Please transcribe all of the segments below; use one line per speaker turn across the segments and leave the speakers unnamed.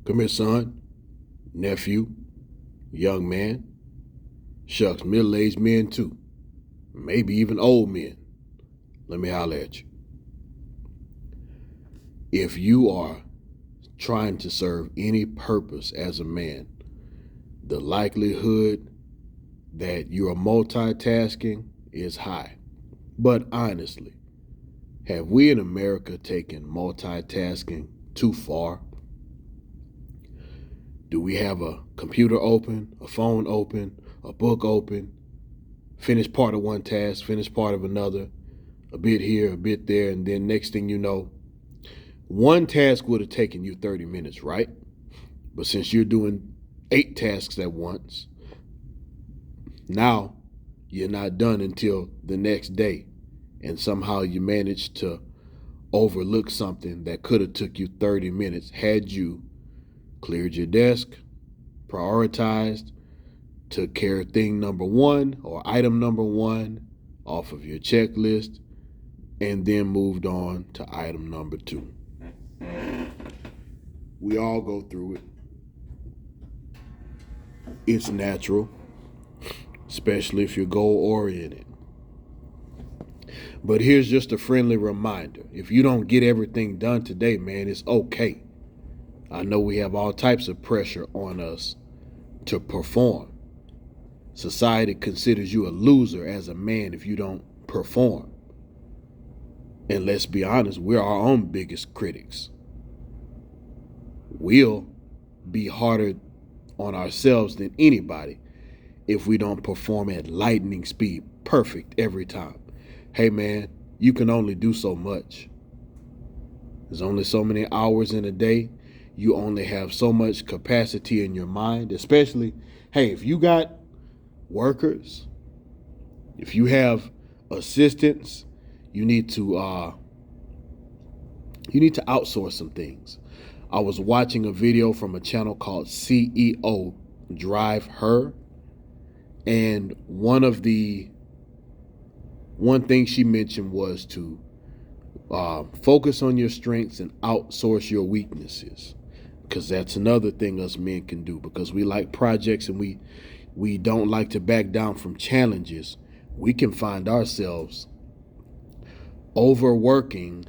Come here, son, nephew, young man, shucks, middle-aged men too, maybe even old men. Let me holler at you. If you are trying to serve any purpose as a man, the likelihood that you are multitasking is high. But honestly, have we in America taken multitasking too far? Do we have a computer open, a phone open, a book open, finish part of one task, finish part of another, a bit here, a bit there, and then next thing you know, one task would have taken you 30 minutes, right? But since you're doing 8 tasks at once, now you're not done until the next day. And somehow you managed to overlook something that could have took you 30 minutes had you cleared your desk, prioritized, took care of thing number one or item number one off of your checklist, and then moved on to item number two. We all go through it. It's natural, especially if you're goal oriented. But here's just a friendly reminder. If you don't get everything done today, man, it's okay. I know we have all types of pressure on us to perform. Society considers you a loser as a man if you don't perform. And let's be honest, we're our own biggest critics. We'll be harder on ourselves than anybody if we don't perform at lightning speed, perfect every time. Hey man, you can only do so much. There's only so many hours in a day. You only have so much capacity in your mind, especially, hey, if you got workers, if you have assistants, you need to outsource some things. I was watching a video from a channel called CEO Drive Her, and one thing she mentioned was to focus on your strengths and outsource your weaknesses, because that's another thing us men can do, because we like projects and we don't like to back down from challenges. We can find ourselves overworking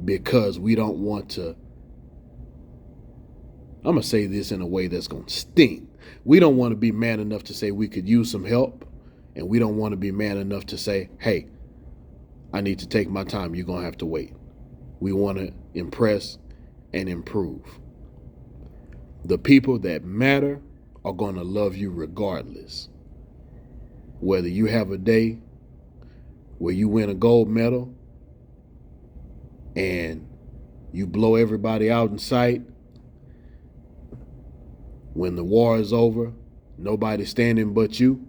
because we don't want to. I'm going to say this in a way that's going to sting. We don't want to be man enough to say we could use some help, and we don't want to be man enough to say, hey, I need to take my time. You're going to have to wait. We want to impress and improve. The people that matter are going to love you regardless. Whether you have a day where you win a gold medal and you blow everybody out in sight, when the war is over, nobody's standing but you,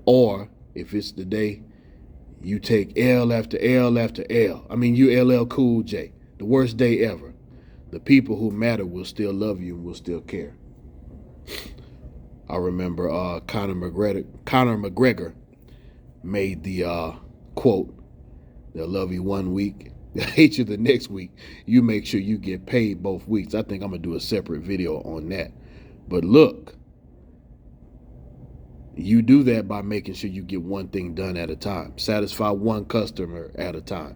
or if it's the day you take L after L after L. I mean, you LL Cool J, the worst day ever. The people who matter will still love you and will still care. I remember Conor McGregor made the quote, they'll love you one week, they'll hate you the next week. You make sure you get paid both weeks. I think I'm going to do a separate video on that. But look, you do that by making sure you get one thing done at a time. Satisfy one customer at a time.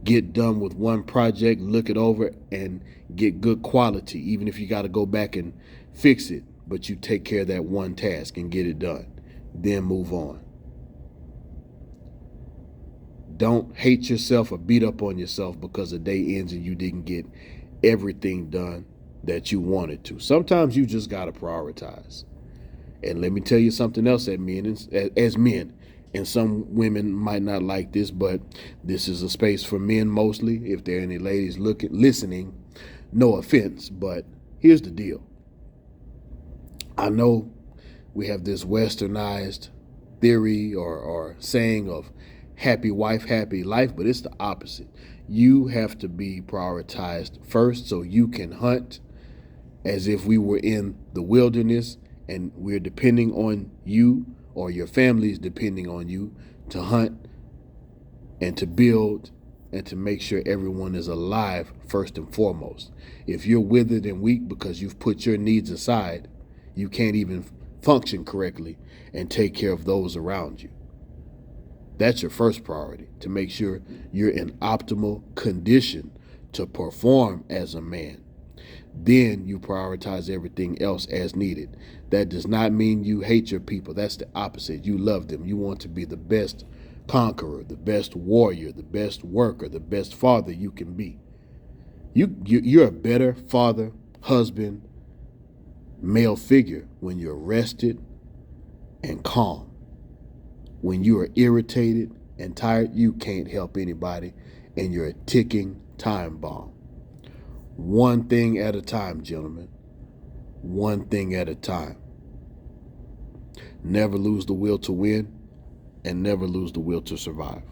Get done with one project, look it over, and get good quality, even if you got to go back and fix it. But you take care of that one task and get it done. Then move on. Don't hate yourself or beat up on yourself because the day ends and you didn't get everything done that you wanted to. Sometimes you just got to prioritize. And let me tell you something else as men, and some women might not like this, but this is a space for men mostly. If there are any ladies listening, no offense, but here's the deal. I know we have this westernized theory or saying of happy wife, happy life, but it's the opposite. You have to be prioritized first so you can hunt as if we were in the wilderness and we're depending on you, or your family is depending on you to hunt and to build and to make sure everyone is alive first and foremost. If you're withered and weak because you've put your needs aside, you can't even function correctly and take care of those around you. That's your first priority, to make sure you're in optimal condition to perform as a man. Then you prioritize everything else as needed. That does not mean you hate your people. That's the opposite. You love them. You want to be the best conqueror, the best warrior, the best worker, the best father you can be. You're a better father, husband, male figure when you're rested and calm. When you are irritated and tired, you can't help anybody, and you're a ticking time bomb. One thing at a time, gentlemen. One thing at a time. Never lose the will to win, and never lose the will to survive.